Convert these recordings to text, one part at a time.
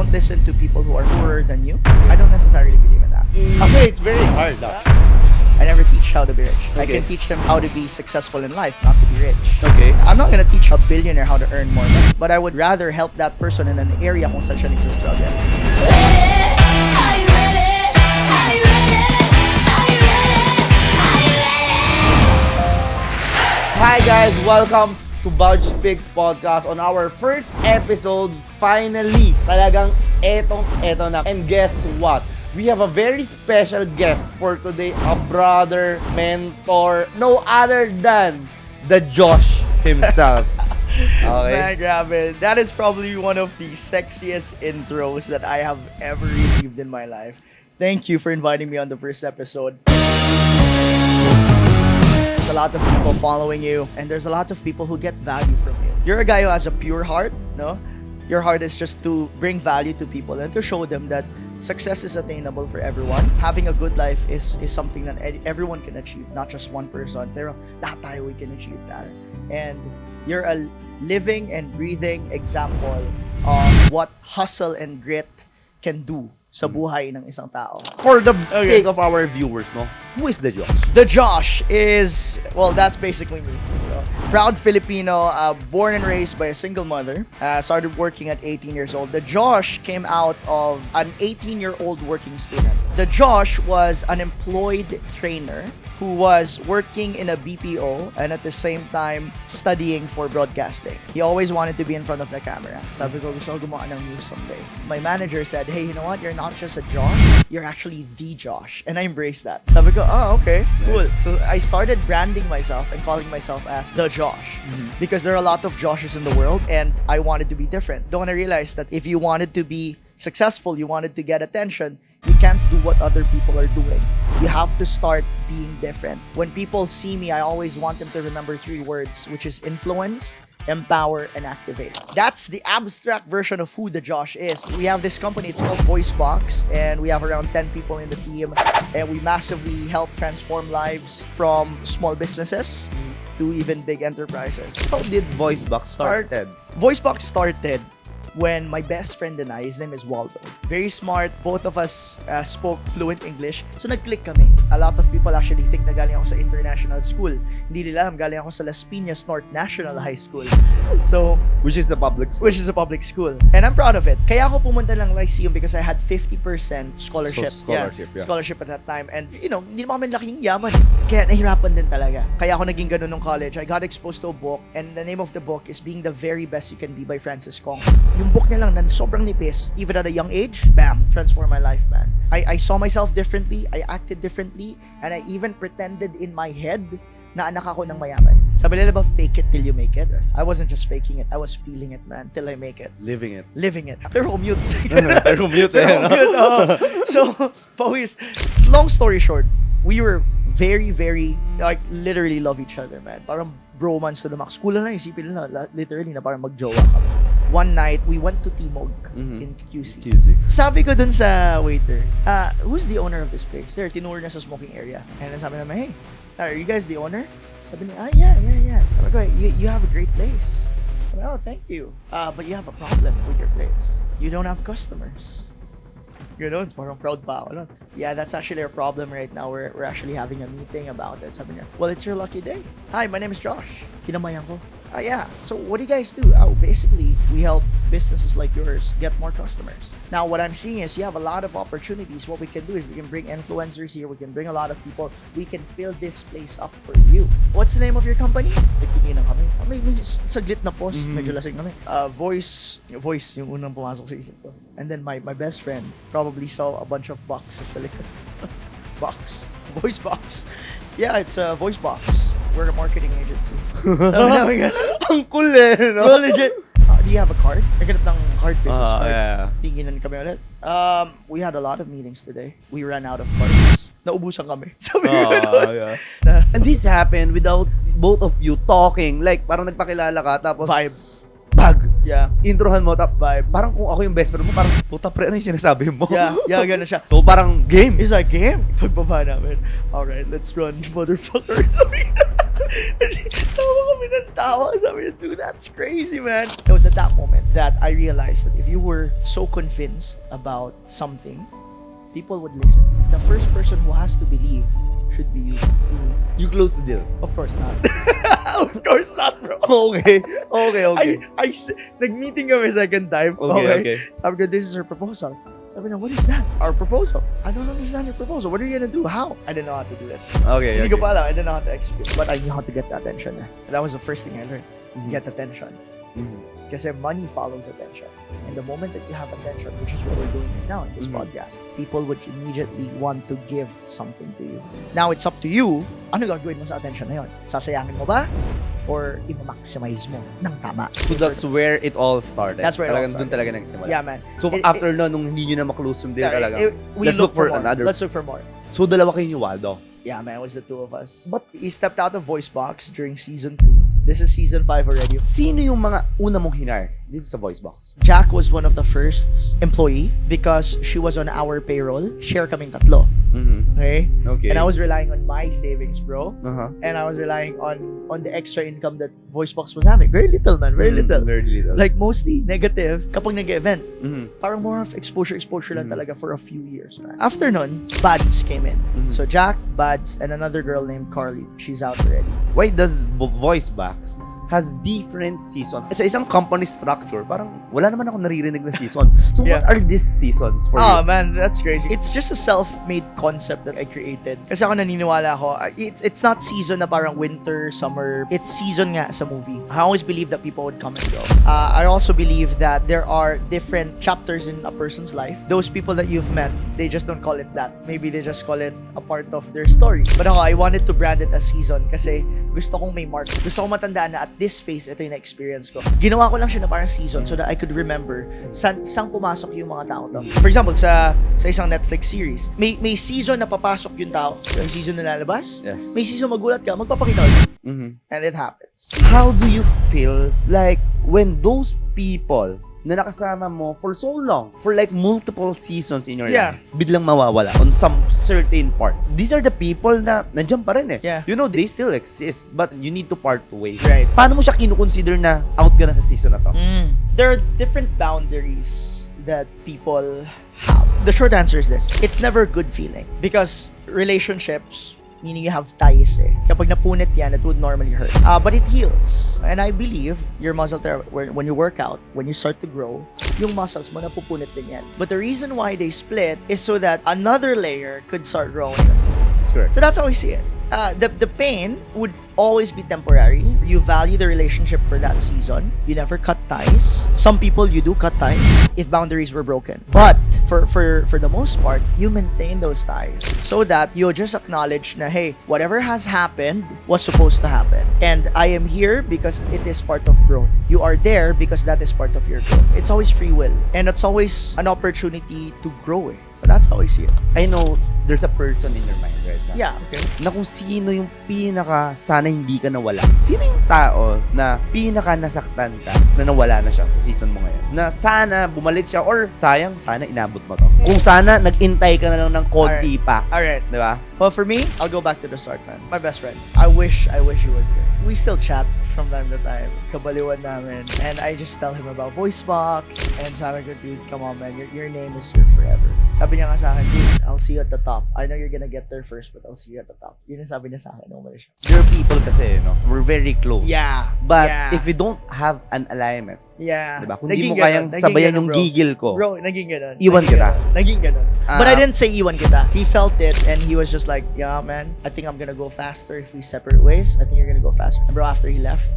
don't listen to people who are poorer than you. I don't necessarily believe in that. Actually, it's very hard. I never teach how to be rich. I Okay. can teach them how to be successful in life, not to be rich. Okay. I'm not gonna teach a billionaire how to earn more money, but I would rather help that person in an area kung saan siya nagsistruggle. Hi guys, welcome to BAJ Speaks Podcast. On our first episode, finally, talagang eto na. And guess what? We have a very special guest for today, a brother, mentor, no other than the Josh himself. Okay? Man, grabe. That is probably one of the sexiest intros that I have ever received in my life. Thank you for inviting me on the first episode. There's a lot of people following you, and there's a lot of people who get value from you. You're a guy who has a pure heart, no? Your heart is just to bring value to people and to show them that success is attainable for everyone. Having a good life is something that everyone can achieve, not just one person. Pero lahat tayo we can achieve that. And you're a living and breathing example of what hustle and grit can do sa buhay ng isang tao. For the sake of our viewers, no? Who is the Josh? The Josh is, well, that's basically me. So, proud Filipino, born and raised by a single mother. Started working at 18 years old. The Josh came out of an 18-year-old working student. The Josh was an employed trainer who was working in a BPO and at the same time studying for broadcasting. He always wanted to be in front of the camera. Sabi ko, gusto ko gumawa ng news someday. My manager said, hey, you know what? You're not just a Josh, you're actually the Josh. And I embraced that. Sabi ko, oh, okay, cool. So I started branding myself and calling myself as the Josh. Because there are a lot of Joshes in the world and I wanted to be different. Then when I realized that if you wanted to be successful, you wanted to get attention, you can't do what other people are doing. You have to start being different. When people see me, I always want them to remember 3 words, which is influence, empower, and activate. That's the abstract version of who the Josh is. We have this company, it's called VoiceBox, and we have around 10 people in the team, and we massively help transform lives from small businesses to even big enterprises. How did VoiceBox started? VoiceBox started when my best friend and I, his name is Waldo. Very smart. Both of us spoke fluent English. So nag-click kami. A lot of people actually think na galing ako sa international school. Hindi nila alam, galing ako sa Las Piñas North National High School. So, Which is a public school. which is a public school. And I'm proud of it. Kaya ako pumunta ng Lyceum because I had 50% scholarship. Scholarship, yeah. Scholarship at that time. And, you know, hindi naman kami laking yaman. Kaya nahirapan din talaga. Kaya ako naging ganun nung college. I got exposed to a book, and the name of the book is Being the Very Best You Can Be by Francis Kong. Yung book niya lang na sobrang nipis, even at a young age, bam, transformed my life, man. I saw myself differently, I acted differently, and I even pretended in my head na anak ako ng mayaman. Sabi nila ba, fake it till you make it? Yes. I wasn't just faking it, I was feeling it, man, till I make it. Living it. Living it. Pero mute. Pero mute eh. Pero mute, So, Pawis, long story short, we were very, like, literally love each other, man. Parang bromance to the max. Cool na isipin nila, literally, na parang magjowa kami. One night, we went to Timog in QC. Sabi ko dun sa waiter, who's the owner of this place? There, tinuro niya sa smoking area. And then sabi naman, hey, are you guys the owner? Sabi niya, yeah. Sabi ko, you have a great place. Sabi, oh, thank you. But you have a problem with your place. You don't have customers. It's parang proud pa ako. Yeah, that's actually our problem right now. We're actually having a meeting about it. Sabi niya, well, it's your lucky day. Hi, my name is Josh. Kinamayan ko. Yeah, so what do you guys do? Basically, we help businesses like yours get more customers. Now, what I'm seeing is you have a lot of opportunities. What we can do is we can bring influencers here. We can bring a lot of people. We can fill this place up for you. What's the name of your company? Nagtingin kami. May saglit na post. Medyo lasing kami. Voice yung unang pumasok sa isip ko. And then my best friend probably saw a bunch of boxes sa likod. Voice box. Yeah, it's a voice box. We're a marketing agency. Ang cool eh, no? No, legit. Do you have a card? Naghanap ng card business card. Yeah. Tinginan kami ulit. We had a lot of meetings today. We ran out of cards. Naubusan kami. Sabi ko Yeah. And this happened without both of you talking. Like, parang nagpakilala ka, tapos Vibe. bag. Yeah. Introhan mo, vibe. Parang kung ako yung best friend mo, parang puta pre, ano yung sinasabi mo? Yeah, gano'n siya. So, parang game. It's like, game. Pagbaba namin. Alright, let's run, motherfucker. Sabi Tawa kami ng tawa. Sabi niya, dude, that's crazy, man. It was at that moment that I realized that if you were so convinced about something, people would listen. The first person who has to believe should be you. You close the deal. Of course not. Of course not, bro. Okay. Nag-meeting kami second time. Okay. Sabi ko, this is her proposal. Sabi niya, what is that? Our proposal. I don't understand your proposal. What are you gonna do? How? I didn't know how to do it. Okay. Hindi ko pa alam. I didn't know how to execute. But I knew how to get the attention. That was the first thing I learned. Get attention. Kasi money follows attention. And the moment that you have attention, which is what we're doing right now in this podcast, people would immediately want to give something to you. Now, it's up to you, ano gagawin mo sa attention na yun? Sasayangin mo ba? Or i-maximize mo ng tama? So that's where it all started. That's where it all Talagang started. Doon talaga nagsimula. Yeah, man. So after nung hindi nyo na maklose yung deal talaga, We let's look for more. another. Let's look for more. So dalawa kayo ni Waldo. Yeah, man, it was the two of us. But he stepped out of voice box during season 2. This is season 5 already. Sino yung mga una mong hinar dito sa voice box? Jack was one of the first employee because she was on our payroll. Share kaming tatlo. Okay? Okay. And I was relying on my savings, bro. Uh-huh. And I was relying on the extra income that VoiceBox was having. Very little, man. Very little. Very little. Like, mostly negative kapag nag-event. Mhm. Parang more of exposure lang talaga for a few years, man. After nun, Bads came in. So Jack, Bads, and another girl named Carly. She's out already. Why does voice box has different seasons? Sa isang company structure, parang wala naman ako naririnig na season. So Yeah. what are these seasons for Oh you? man, that's crazy. It's just a self-made concept that I created. Kasi ako naniniwala ako, it's not season na parang winter, summer. It's season nga sa movie. I always believe that people would come and go. I also believe that there are different chapters in a person's life. Those people that you've met, they just don't call it that. Maybe they just call it a part of their story. But ako, I wanted to brand it as season kasi gusto kong may mark. Gusto kong matandaan na at this phase, ito yung na-experience ko. Ginawa ko lang siya na parang season so that I could remember saan pumasok yung mga tao to. For example, sa isang Netflix series, may season na papasok yung tao. May season na lalabas. Yes. May season magulat ka, magpapakita ulit. And it happens. How do you feel like when those people na nakasama mo for so long, for like multiple seasons in your Yeah. life, biglang mawawala on some certain part? These are the people na nandiyan pa rin eh. Yeah. You know, they still exist, but you need to part ways. Right. Paano mo siya kinukonsider na out ka na sa season na to? There are different boundaries that people have. The short answer is this. It's never a good feeling because relationships, meaning you have ties eh. Kapag napunit yan, it would normally hurt. But it heals. And I believe your muscle when you work out, when you start to grow, yung muscles mo napupunit din yan. But the reason why they split is so that another layer could start growing. That's correct. So that's how I see it. The pain would always be temporary. You value the relationship for that season. You never cut ties. Some people, you do cut ties if boundaries were broken. But for the most part, you maintain those ties so that you just acknowledge na, hey, whatever has happened was supposed to happen. And I am here because it is part of growth. You are there because that is part of your growth. It's always free will. And it's always an opportunity to grow. So that's how I see it. I know there's a person in your mind right now. Yeah, okay. Na kung sino yung pinaka sana hindi ka nawala. Sino yung tao na pinaka nasaktan ka na nawala na siya sa season mo ngayon? Na sana bumalik siya or sayang sana inabot mo to. Kung sana nag-intay ka na lang ng konti pa. Alright. Di ba? Well, for me, I'll go back to the start, man. My best friend. I wish he was here. We still chat from time to time. Kabaliwan namin. And I just tell him about VoiceBox. And sabi ko, dude, come on, man. Your name is here forever. Sabi niya nga sa akin, dude, I'll see you at the top. I know you're gonna get there first, but I'll see you at the top. Yun ang sabi niya sa akin. Umalis siya. There are people kasi, no? We're very close. Yeah. But yeah. if we don't have an alignment, yeah. diba? Kung di mo kayang sabayan yung gigil ko, bro, naging ganun. Iwan kita. Naging ganun. But I didn't say iwan kita. He felt it and he was just like, yeah, man, I think I'm gonna go faster if we separate ways. I think you're gonna go faster. And bro, after he left,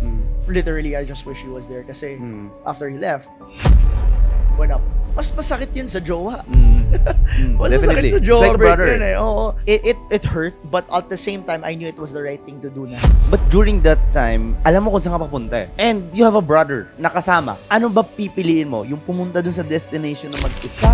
literally, I just wish he was there kasi after he left, went up. Mas masakit yun sa jowa. Mas Definitely. masakit sa It's jowa. like a brother. Yun eh. Oo. It hurt, but at the same time, I knew it was the right thing to do na. But during that time, alam mo kung saan ka papunta eh. And you have a brother na kasama. Ano ba pipiliin mo? Yung pumunta dun sa destination na mag-isa?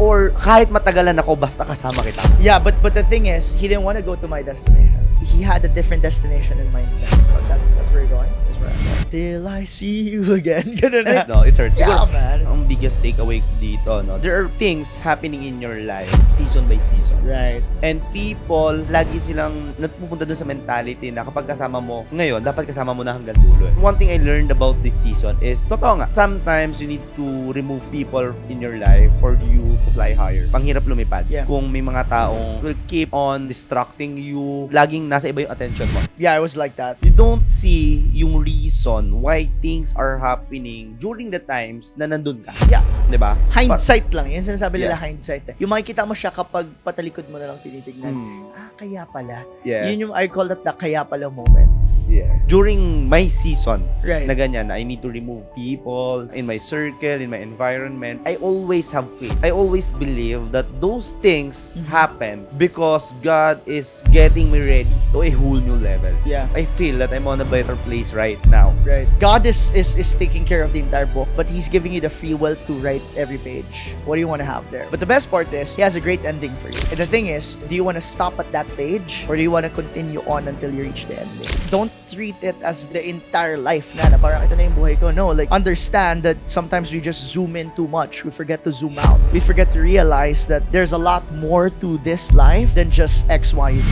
Or kahit matagalan ako, basta kasama kita? Yeah, but the thing is, he didn't want to go to my destination. He had a different destination in mind. But that's where you're going. That's where I'm going. Till I see you again. Ganun na. No, it hurts. Yeah, Siguro, man. ang biggest takeaway dito, no? There are things happening in your life season by season. Right. And people, lagi silang nagpupunta dun sa mentality na kapag kasama mo ngayon, dapat kasama mo na hanggang dulo. One thing I learned about this season is, totoo nga, sometimes you need to remove people in your life for you to fly higher. Panghirap lumipad. Yeah. Kung may mga taong will keep on distracting you, laging nasa iba yung attention mo. Yeah, I was like that. You don't see yung reason why things are happening during the times na nandun ka. Yeah. Diba? Hindsight lang. Yan sinasabi nila Yes. hindsight. Yung makikita mo siya kapag patalikod mo na lang tinitignan. Kaya pala. Yes. Yun yung, I call that the kaya pala moments. Yes. During my season, Right. na ganyan, I need to remove people in my circle, in my environment. I always have faith. I always believe that those things happen because God is getting me ready to a whole new level. Yeah. I feel that I'm on a better place right now. Right. God is taking care of the entire book, but He's giving you the free will to write every page. What do you want to have there? But the best part is, He has a great ending for you. And the thing is, do you want to stop at that page, or do you want to continue on until you reach the ending? Don't treat it as the entire life na parang ito na yung buhay ko. No, like, understand that sometimes we just zoom in too much. We forget to zoom out. We forget to realize that there's a lot more to this life than just X, Y, Z.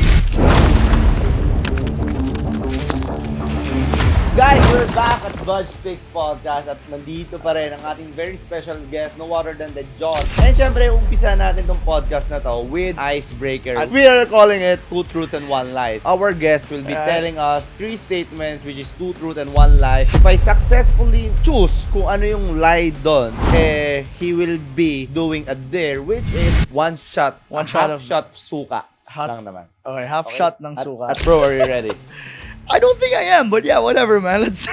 Guys, we're back at BAJ Speaks Podcast at nandito pa rin ang ating very special guest, no other than the Josh. And syempre, umpisa natin tong podcast na to with Icebreaker. And we are calling it 2 Truths and 1 Lies. Our guest will be telling us 3 statements, which is 2 truth and 1 lie. If I successfully choose kung ano yung lie doon, he will be doing a dare, which is one shot of suka. Lang naman. Okay, half shot ng suka. At bro, are you ready? I don't think I am, but yeah, whatever, man. Let's.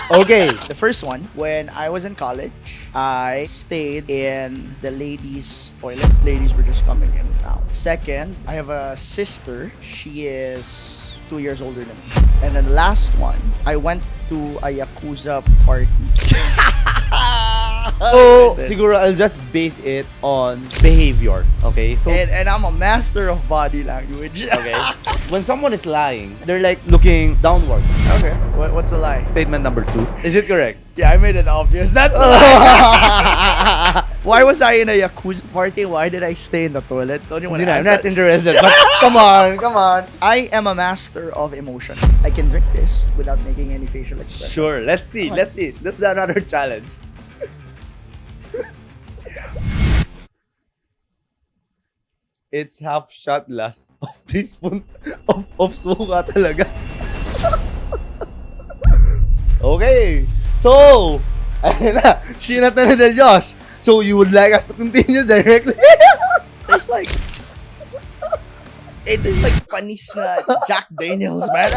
Okay. The first one, when I was in college, I stayed in the ladies' toilet. Ladies were just coming in and out. Second, I have a sister. She is 2 years older than me. And then last one, I went to a Yakuza party. So, siguro I'll just base it on behavior. Okay? So, And I'm a master of body language. okay. When someone is lying, they're like looking downward. Okay. What's the lie? Statement number 2. Is it correct? Yeah, I made it obvious. That's the lie. Why was I in a Yakuza party? Why did I stay in the toilet? Don't you want to I'm not interested. But come on. I am a master of emotion. I can drink this without making any facial expression. Sure, let's see. That's another challenge. It's half shot last of teaspoon of suka talaga. Okay. So, ayun na. Shinat na ni Josh. So, you would like us to continue directly? There's like... It is like panis na Jack Daniels, man.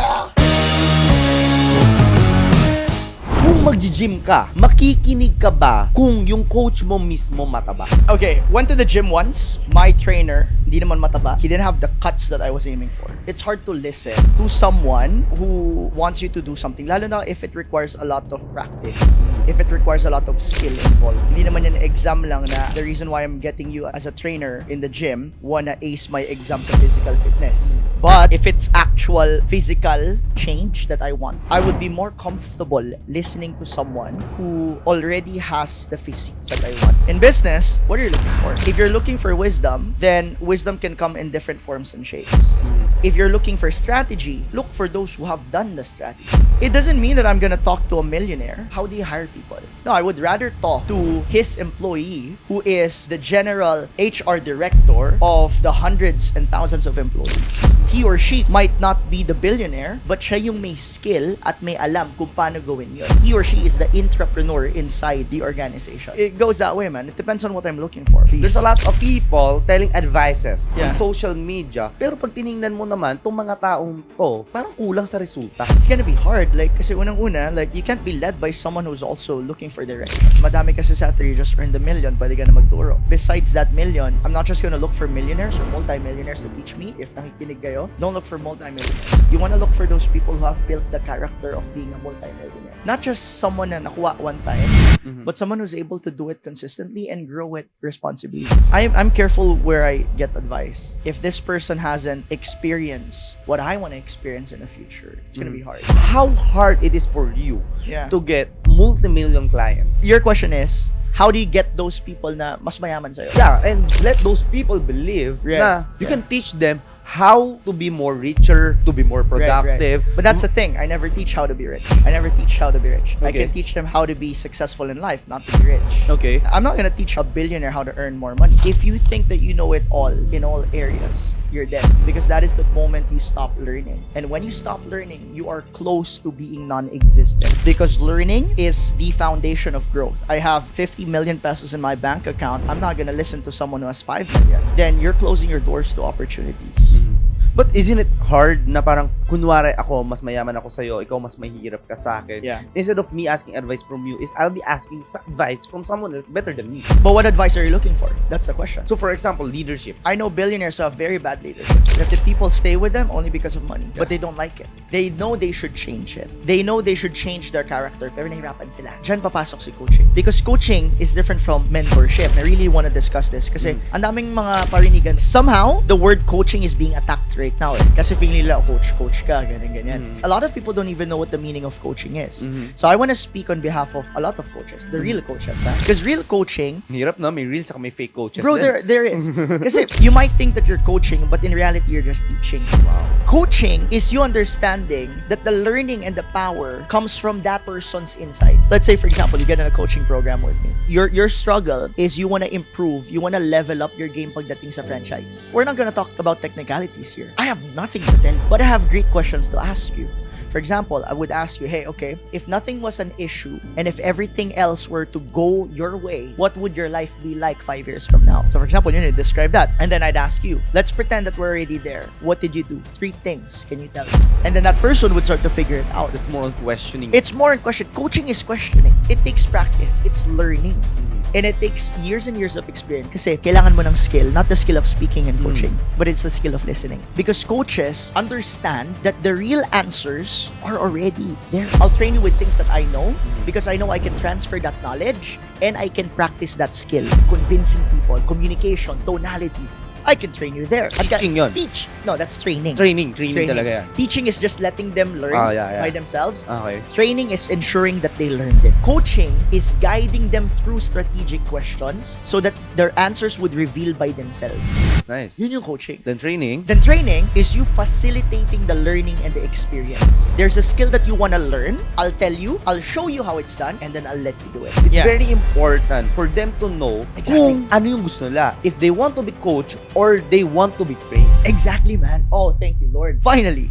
Kung mag-gym ka, makikinig ka ba kung yung coach mo mismo mataba? Okay, went to the gym once. My trainer, hindi naman mataba. He didn't have the cuts that I was aiming for. It's hard to listen to someone who wants you to do something, lalo na if it requires a lot of practice. If it requires a lot of skill involved. Hindi naman yan exam lang na the reason why I'm getting you as a trainer in the gym, wanna ace my exam sa physical fitness. But if it's actual physical change that I want, I would be more comfortable listening to someone who already has the physique that I want. In business, what are you looking for? If you're looking for wisdom, then wisdom can come in different forms and shapes. If you're looking for strategy, look for those who have done the strategy. It doesn't mean that I'm gonna talk to a millionaire. How do you hire people? No, I would rather talk to his employee who is the general HR director of the hundreds and thousands of employees. He or she might not be the billionaire, but siya yung may skill at may alam kung paano gawin yun. He or she is the entrepreneur inside the organization. It goes that way, man. It depends on what I'm looking for. Please. There's a lot of people telling advices Yeah. on social media. Pero pag tiningnan mo naman, tong mga taong to, parang kulang sa resulta. It's gonna be hard. Like, kasi unang-una, like, you can't be led by someone who's also looking for direction. Madami kasi sa atin, you just earned $1 million, pwede ka na magturo. Besides that million, I'm not just gonna look for millionaires or multi-millionaires to teach me. If nakikinig kayo, don't look for multi-millionaires. You wanna look for those people who have built the character of being a multi-millionaire. Not just someone na nakuha one time, but someone who's able to do it consistently and grow it responsibly. I'm careful where I get advice. If this person hasn't experienced what I want to experience in the future, it's gonna be hard. How hard it is for you Yeah. to get multi-million clients? Your question is, how do you get those people na mas mayaman sa'yo? Yeah, and let those people believe Right. na you Yeah. can teach them how to be more richer, to be more productive. Right. But that's the thing. I never teach how to be rich. I never teach how to be rich. I Okay. can teach them how to be successful in life, not to be rich. Okay. I'm not gonna teach a billionaire how to earn more money. If you think that you know it all in all areas, you're dead. Because that is the moment you stop learning. And when you stop learning, you are close to being non-existent. Because learning is the foundation of growth. I have 50 million pesos in my bank account. I'm not gonna listen to someone who has 5 million. Then you're closing your doors to opportunities. But isn't it hard na parang, kunwari ako, mas mayaman ako sa'yo, ikaw mas mahirap ka sa akin. Yeah. Instead of me asking advice from you, I'll be asking advice from someone else better than me. But what advice are you looking for? That's the question. So for example, leadership. I know billionaires who have very bad leadership. That the people stay with them only because of money. But they don't like it. They know they should change it. They know they should change their character. Pero nahirapan sila. Diyan papasok si coaching. Because coaching is different from mentorship. I really want to discuss this. Kasi ang daming mga parinigan. Somehow, the word coaching is being attacked right now. Kasi feeling nila, coach ka, ganyan. A lot of people don't even know what the meaning of coaching is. So I want to speak on behalf of a lot of coaches. The real coaches. Because real coaching, Hirap na, may reels, saka may fake coaches. bro, din. there is. Kasi you might think that you're coaching, but in reality, you're just teaching. Wow. Coaching is you understanding that the learning and the power comes from that person's inside. Let's say, for example, you get in a coaching program with me. Your struggle is you want to improve, you want to level up your game pagdating sa franchise. We're not gonna talk about technicalities here. I have nothing to tell you, but I have great questions to ask you. For example, I would ask you, hey, okay, if nothing was an issue and if everything else were to go your way, what would your life be like 5 years from now? So for example, you need to describe that. And then I'd ask you, let's pretend that we're already there. What did you do? 3 things. Can you tell me? And then that person would start to figure it out. It's more on questioning. It's more in question. Coaching is questioning. It takes practice. It's learning. And it takes years and years of experience. Kasi kailangan mo ng skill, not the skill of speaking and coaching, but it's the skill of listening. Because coaches understand that the real answers are already there. I'll train you with things that I know because I know I can transfer that knowledge and I can practice that skill. Convincing people, communication, tonality. I can train you there. Teaching yun. Teach. No, that's training. Training talaga yan. Teaching is just letting them learn Yeah. by themselves. Okay. Training is ensuring that they learned it. Coaching is guiding them through strategic questions so that their answers would reveal by themselves. Nice. Yun yung coaching. Then training. Then training is you facilitating the learning and the experience. There's a skill that you want to learn. I'll tell you, I'll show you how it's done, and then I'll let you do it. It's very important for them to know Exactly. kung ano yung gusto nila. If they want to be coached or they want to be trained. Exactly, man. Oh, thank you, Lord. Finally.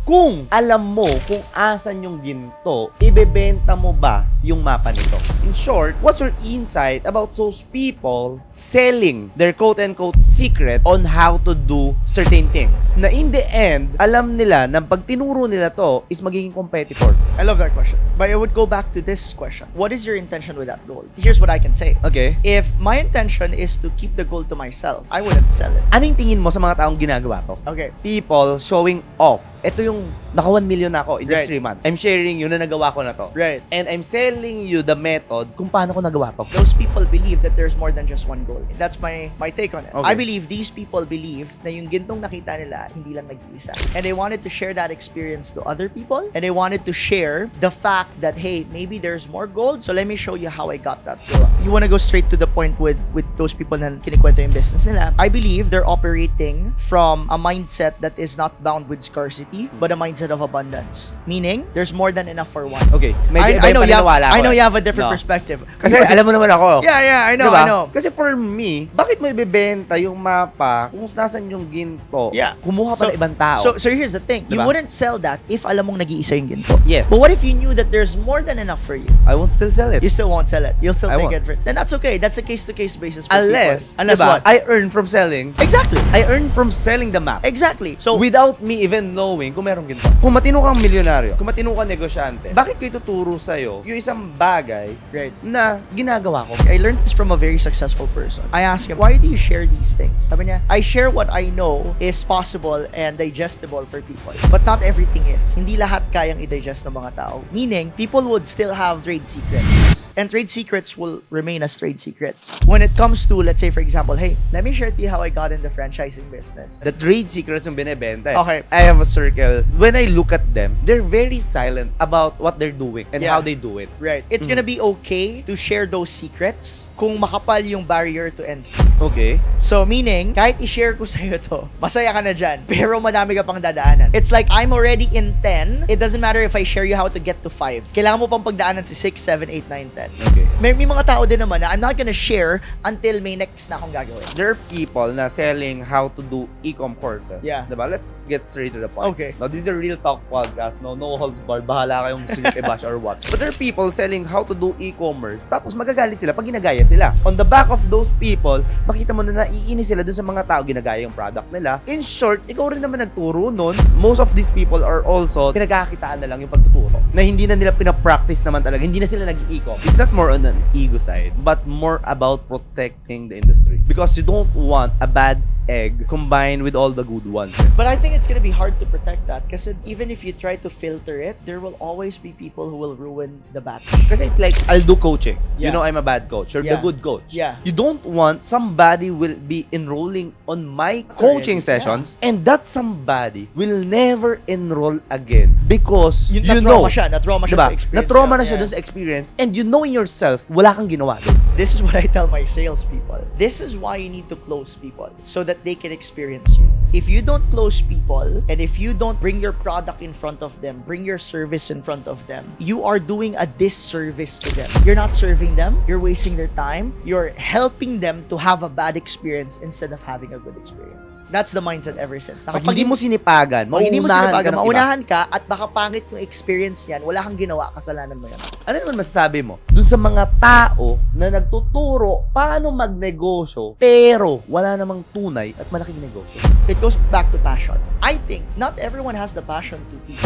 Kung alam mo kung asan yung ginto, ibebenta mo ba yung mapa nito? In short, what's your insight about those people selling their quote-unquote secret on how to do certain things? Na in the end, alam nila na pag tinuro nila to is magiging competitor. I love that question. But I would go back to this question. What is your intention with that gold? Here's what I can say. Okay. If my intention is to keep the gold to myself, I wouldn't sell it. Ano yung tingin mo sa mga taong ginagawa to? Okay. People showing off. Ito yung naka 1 million na ako in just Right. 3 months. I'm sharing yun na nagawa ko na to. Right. And I'm selling you the method kung paano ko nagawa to. Those people believe that there's more than just one goal. That's my take on it. Okay. I believe these people believe na yung gintong nakita nila, hindi lang nag-iisa. And they wanted to share that experience to other people. And they wanted to share the fact that, hey, maybe there's more gold. So let me show you how I got that. So you want to go straight to the point with those people na kinikwento yung business nila. I believe they're operating from a mindset that is not bound with scarcity, but a mindset of abundance. Meaning, there's more than enough for one. Okay. Medyo I know paniniwala I ko know eh. you have a different No. perspective. Kasi alam mo naman ako. Yeah, I know, Diba? I know. Kasi for me, bakit mo ibebenta yung mapa kung nasan yung ginto? Yeah. Kumuha pa ng ibang tao. So here's the thing. You Diba? wouldn't sell that if alam mong nag-iisa yung ginto. Yes. But what if you knew that there's more than enough for you? I won't still sell it. You still won't sell it. You'll still I take won't. it for it. Then that's okay. That's a case-to-case basis for Unless, people. Unless diba, what? I earn from selling. Exactly. I earn from selling the map. Exactly. So, Without me even knowing kung merong ginto. Kung matino kang milyonaryo, kung matino kang negosyante, bakit ko ituturo sa'yo yung isang bagay right. na ginagawa ko? I learned this from a very successful person. I asked him, why do you share these things? Sabi niya, I share what I know is possible and digestible for people. But not everything is. Hindi lahat kayang i-digest ng mga tao. Meaning, people would still have trade secrets. And trade secrets will remain as trade secrets. When it comes to, let's say, for example, hey, let me share to you how I got in the franchising business. The trade secrets yung binebenta. Okay. I have a circle. When I look at them, they're very silent about what they're doing and how they do it. Right. It's gonna be okay to share those secrets kung makapal yung barrier to entry. Okay. So, meaning, kahit i-share ko sa'yo to, masaya ka na dyan, pero madami ka pang dadaanan. It's like, I'm already in 10. It doesn't matter if I share you how to get to 5. Kailangan mo pang pagdaanan si 6, 7, 8, 9, 10. Okay. May mga tao din naman na I'm not gonna share until may next na akong gagawin. There are people na selling how to do e-com courses. Yeah. Diba? Let's get straight to the point. Okay. Now, this is a real talk podcast. No holds barred. Bahala kayong i-bash or what. But there are people selling how to do e-commerce. Tapos magagalit sila pag ginagaya sila. On the back of those people, makita mo na naiinis sila dun sa mga tao ginagaya yung product nila. In short, ikaw rin naman nagturo nun. Most of these people are also pinagkakitaan na lang yung pagtuturo. Na hindi na nila pinapractice naman talaga. Hindi na sila nag-e-com. It's not more on an ego side, but more about protecting the industry. Because you don't want a bad egg combined with all the good ones. But I think it's gonna be hard to protect that kasi even if you try to filter it, there will always be people who will ruin the batch. Kasi it's like, I'll do coaching. You Yeah. know I'm a bad coach. You're the Yeah. good coach. Yeah. You don't want somebody will be enrolling on my coaching Yeah. sessions and that somebody will never enroll again because you know. Na-trauma siya Diba? sa experience. Na-trauma na niya. siya dun sa experience and you know in yourself, wala kang ginawa dun. This is what I tell my salespeople. This is why you need to close people so that they can experience you. If you don't close people and if you don't bring your product in front of them, bring your service in front of them, you are doing a disservice to them. You're not serving them. You're wasting their time. You're helping them to have a bad experience instead of having a good experience. That's the mindset ever since. Pag hindi mo sinipagan, maunahan ka at baka pangit yung experience yan, wala kang ginawa, kasalanan mo yan. Ano naman masasabi mo dun sa mga tao na nagtuturo paano magnegosyo pero wala namang tunay at malaking negosyo? It goes back to passion. I think not everyone has the passion to teach.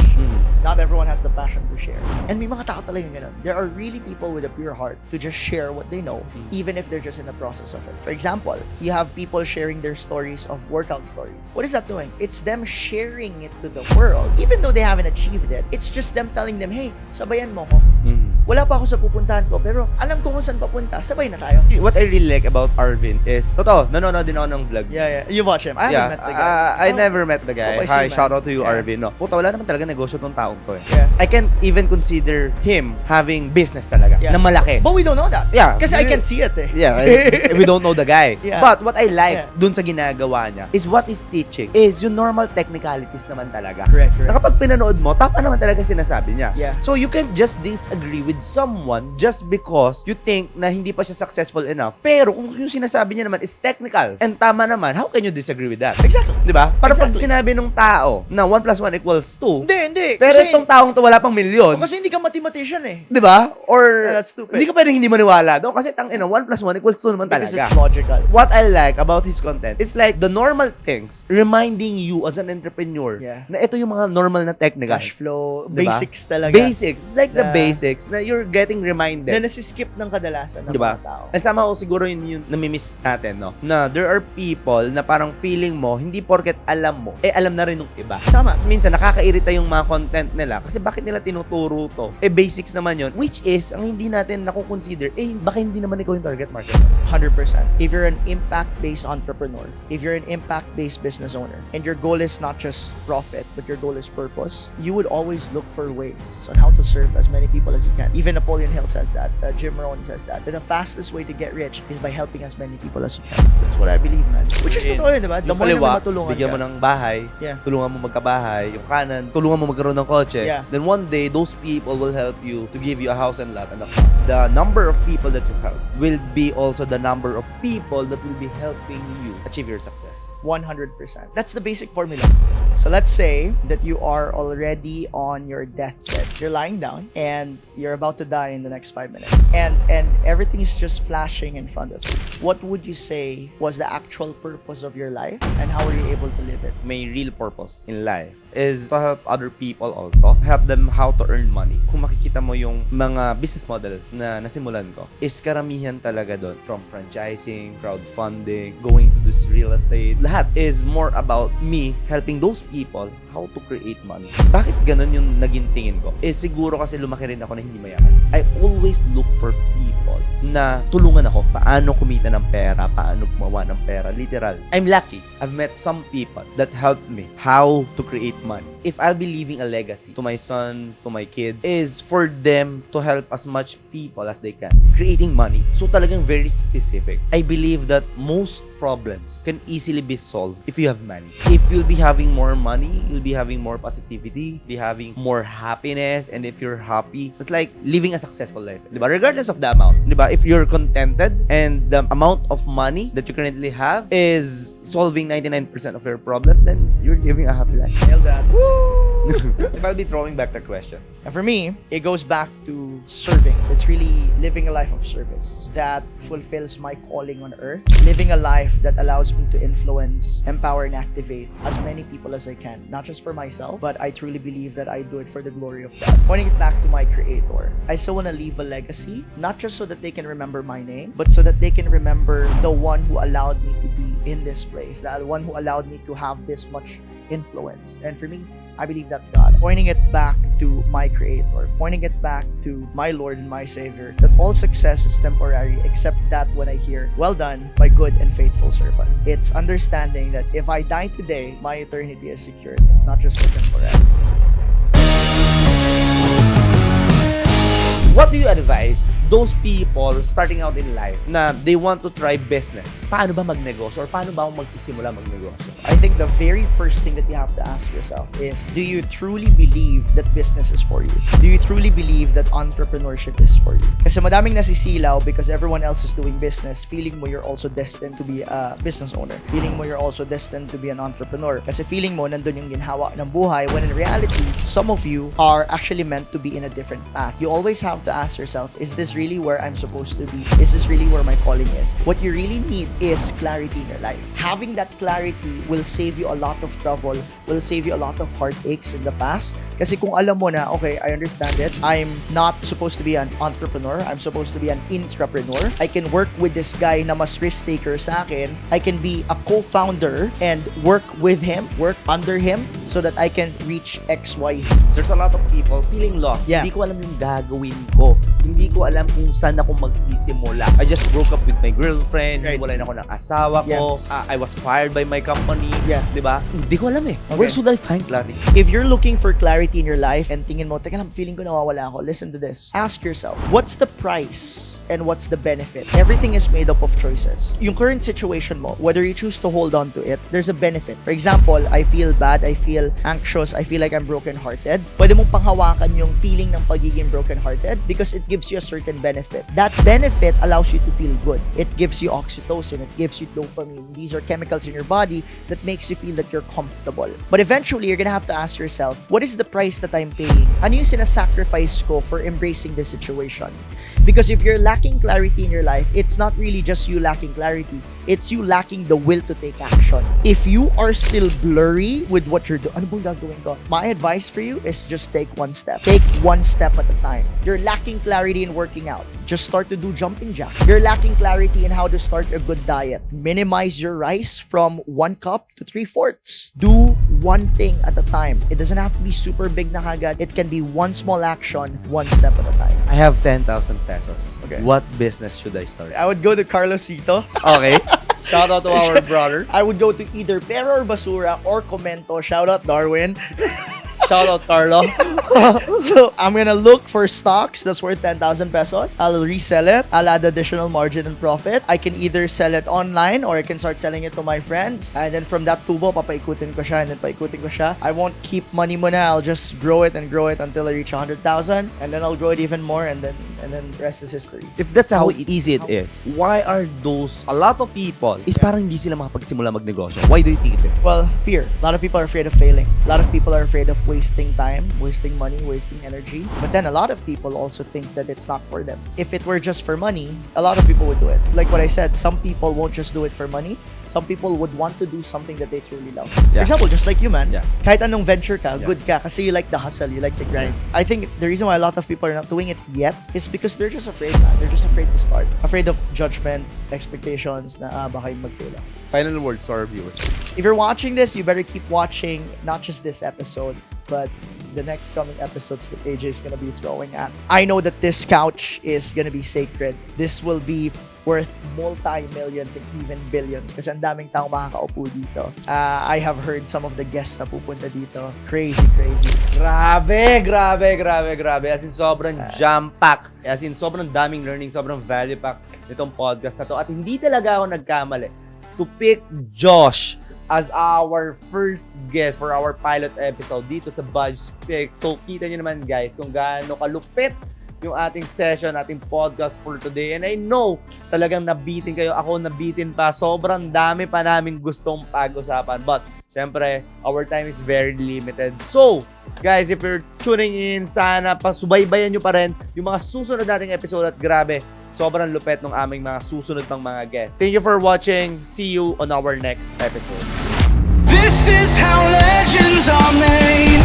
Not everyone has the passion to share. And may mga tao talaga ganun. There are really people with a pure heart to just share what they know, even if they're just in the process of it. For example, you have people sharing their stories of workout stories. What is that doing? It's them sharing it to the world. Even though they haven't achieved it, it's just them telling them, hey, sabayan mo ko. Wala pa ako sa pupuntahan ko, pero alam ko kung saan papunta, sabay na tayo. What I really like about Arvin is, totoo, nanonood din ako ng vlog. Yeah. You watch him. I haven't met the guy. I never met the guy. Oh, I see, Hi, man. shout out to you, Yeah. Arvin. No, puta, wala naman talaga negosyo tong taong to eh. Yeah. I can't even consider him having business talaga Yeah. na malaki. But we don't know that. Yeah. Kasi I can't see it eh. Yeah, we don't know the guy. Yeah. But what I like Yeah. dun sa ginagawa niya is what he's teaching is yung normal technicalities naman talaga. Correct. Na kapag pinanood mo, tama naman talaga sinasabi niya. Yeah. So you can just disagree with someone just because you think na hindi pa siya successful enough. Pero kung yung sinasabi niya naman is technical and tama naman, how can you disagree with that? Exactly. Di ba? Para pag Exactly. sinabi ng tao na 1 + 1 = 2, Hindi. pero itong taong to wala pang milyon, Kasi hindi ka mathematician eh. di ba? Or Yeah, that's stupid. hindi ka pwedeng hindi maniwala doon kasi 1 + 1 = 2 naman Because talaga. it's logical. What I like about his content is like the normal things reminding you as an entrepreneur Yeah. na ito yung mga normal na technical. Cash flow, Diba? basics talaga. Basics. It's like the Na- basics na you're getting reminded. Na nasiskip ng kadalasan ng Diba? mga tao. And somehow siguro yun yung namimiss natin, no? Na there are people na parang feeling mo, hindi porket alam mo, alam na rin ng iba. Tama. Minsan nakakairita yung mga content nila kasi bakit nila tinuturo to? Basics naman yun. Which is, ang hindi natin nakukonsider, baka hindi naman ikaw yung target market. 100%. If you're an impact-based entrepreneur, if you're an impact-based business owner, and your goal is not just profit, but your goal is purpose, you would always look for ways on how to serve as many people as you can. Even Napoleon Hill says that. Jim Rohn says that. The fastest way to get rich is by helping as many people as you can. That's what I believe, man. Which is totoo yun, diba? The Yung more na kaliwa, may matulungan bigyan mo ka. ng bahay, Yeah. tulungan mo magkabahay. Yung kanan, tulungan mo magkaroon ng kotse. Yeah. Then one day, those people will help you to give you a house and lot and a car. The number of people that you help will be also the number of people that will be helping you achieve your success. 100%. That's the basic formula. So let's say that you are already on your deathbed. You're lying down and you're about to die in the next 5 minutes. And everything is just flashing in front of you. What would you say was the actual purpose of your life and how were you able to live it? May real purpose in life is to help other people also. Help them how to earn money. Kung makikita mo yung mga business model na nasimulan ko, is karamihan talaga doon. From franchising, crowdfunding, going to this real estate. Lahat is more about me helping those people how to create money. Bakit ganun yung naging tingin ko? Siguro kasi lumaki rin ako na hindi mayaman. I always look for people na tulungan ako paano kumita ng pera, paano gumawa ng pera. Literal. I'm lucky. I've met some people that helped me how to create money. If I'll be leaving a legacy to my son, to my kid, is for them to help as much people as they can. Creating money. So talagang very specific. I believe that most problems can easily be solved if you have money. If you'll be having more money, you'll be having more positivity, be having more happiness, and if you're happy, it's like living a successful life. Diba? Regardless of the amount. Diba? If you're contented and the amount of money that you currently have is solving 99% of your problems, then you're living a happy life. Nailed that. Woo! If I'll be throwing back the question. And for me, it goes back to serving. It's really living a life of service that fulfills my calling on earth. Living a life that allows me to influence, empower, and activate as many people as I can. Not just for myself, but I truly believe that I do it for the glory of God. Pointing it back to my Creator, I still want to leave a legacy, not just so that they can remember my name, but so that they can remember the one who allowed me to be in this place, the one who allowed me to have this much influence. And for me, I believe that's God. Pointing it back to my Creator, pointing it back to my Lord and my Savior, that all success is temporary except that when I hear, "Well done, my good and faithful servant." It's understanding that if I die today, my eternity is secured, not just for temporary. What do you advise those people starting out in life na they want to try business? Paano ba magnegosyo or paano ba ako magsisimula magnegosyo? I think the very first thing that you have to ask yourself is, do you truly believe that business is for you? Do you truly believe that entrepreneurship is for you? Kasi madaming nasisilaw because everyone else is doing business, feeling mo you're also destined to be a business owner. Feeling mo you're also destined to be an entrepreneur. Kasi feeling mo nandun yung ginhawa ng buhay, when in reality, some of you are actually meant to be in a different path. You always have to ask yourself, is this really where I'm supposed to be? Is this really where my calling is? What you really need is clarity in your life. Having that clarity will save you a lot of trouble, will save you a lot of heartaches in the past. Kasi kung alam mo na, okay, I understand it. I'm not supposed to be an entrepreneur. I'm supposed to be an intrapreneur. I can work with this guy na mas risk taker sa akin. I can be a co-founder and work with him, work under him so that I can reach XYZ. There's a lot of people feeling lost. Yeah. Hindi ko alam yung gagawin ko. Hindi ko alam kung saan ako magsisimula. I just broke up with my girlfriend. Right. Wala na ako ng asawa ko. I was fired by my company. Yeah. Diba? Hindi ko alam eh. Okay. Where should I find clarity? If you're looking for clarity in your life and tingin mo, teka lang, feeling ko nawawala ako, listen to this. Ask yourself, what's the price and what's the benefit? Everything is made up of choices. Yung current situation mo, whether you choose to hold on to it, there's a benefit. For example, I feel bad, I feel anxious, I feel like I'm brokenhearted. Pwede mong panghawakan yung feeling ng pagiging brokenhearted because it gives you a certain benefit. That benefit allows you to feel good. It gives you oxytocin, it gives you dopamine. These are chemicals in your body that makes you feel that you're comfortable. But eventually, you're gonna have to ask yourself, what is the price that I'm paying? Ano yung sinasacrifice ko for embracing this situation? Because if you're lacking clarity in your life, it's not really just you lacking clarity. It's you lacking the will to take action. If you are still blurry with what you're doing, ano bang gagawin ko? My advice for you is just take one step. Take one step at a time. You're lacking clarity in working out. Just start to do jumping jack. You're lacking clarity in how to start a good diet. Minimize your rice from 1 cup to 3/4. Do one thing at a time. It doesn't have to be super big na kagad. It can be one small action, one step at a time. I have 10,000 pesos. Okay. What business should I start? I would go to Carlosito. Okay. Shout out to our brother. I would go to either Pera or Basura or Comento. Shout out Darwin. Shout out Carlo. So I'm gonna look for stocks that's worth 10,000 pesos. I'll resell it. I'll add additional margin and profit. I can either sell it online or I can start selling it to my friends. And then from that tubo, papaikutin ko siya and then paikutin ko siya. I won't keep money muna. I'll just grow it until I reach 100,000. And then I'll grow it even more and then and then the rest is history. If that's how easy it is, why are those, a lot of people, is parang hindi sila makapagsimula magnegosyo? Why do you think it is? Well, fear. A lot of people are afraid of failing. A lot of people are afraid of wasting time, wasting money, wasting energy. But then a lot of people also think that it's not for them. If it were just for money, a lot of people would do it. Like what I said, some people won't just do it for money. Some people would want to do something that they truly love. For example, just like you, man. Yeah. Kahit anong venture ka, good ka kasi you like the hustle, you like the grind. I think the reason why a lot of people are not doing it yet is because they're just afraid, man. They're just afraid to start. Afraid of judgment, expectations na baka yung mag-fail ako. Final words to our viewers. If you're watching this, you better keep watching not just this episode, but the next coming episodes that AJ is gonna be throwing at. I know that this couch is gonna be sacred. This will be worth multi-millions and even billions kasi ang daming taong makakaupo dito. I have heard some of the guests na pupunta dito. Crazy. Grabe. As in, sobrang jam-pack. As in, sobrang daming learning, sobrang value-pack nitong podcast na to. At hindi talaga ako nagkamali to pick Josh as our first guest for our pilot episode dito sa BAJ Speaks. So, kita nyo naman guys kung gaano kalupit yung ating session, ating podcast for today. And I know, talagang nabitin kayo. Ako nabitin pa. Sobrang dami pa namin gustong pag-usapan. But, syempre, our time is very limited. So, guys, if you're tuning in, sana pasubaybayan nyo pa rin yung mga susunod nating episode at grabe, sobrang lupet ng aming mga susunod pang mga guests. Thank you for watching. See you on our next episode. This is how legends are made.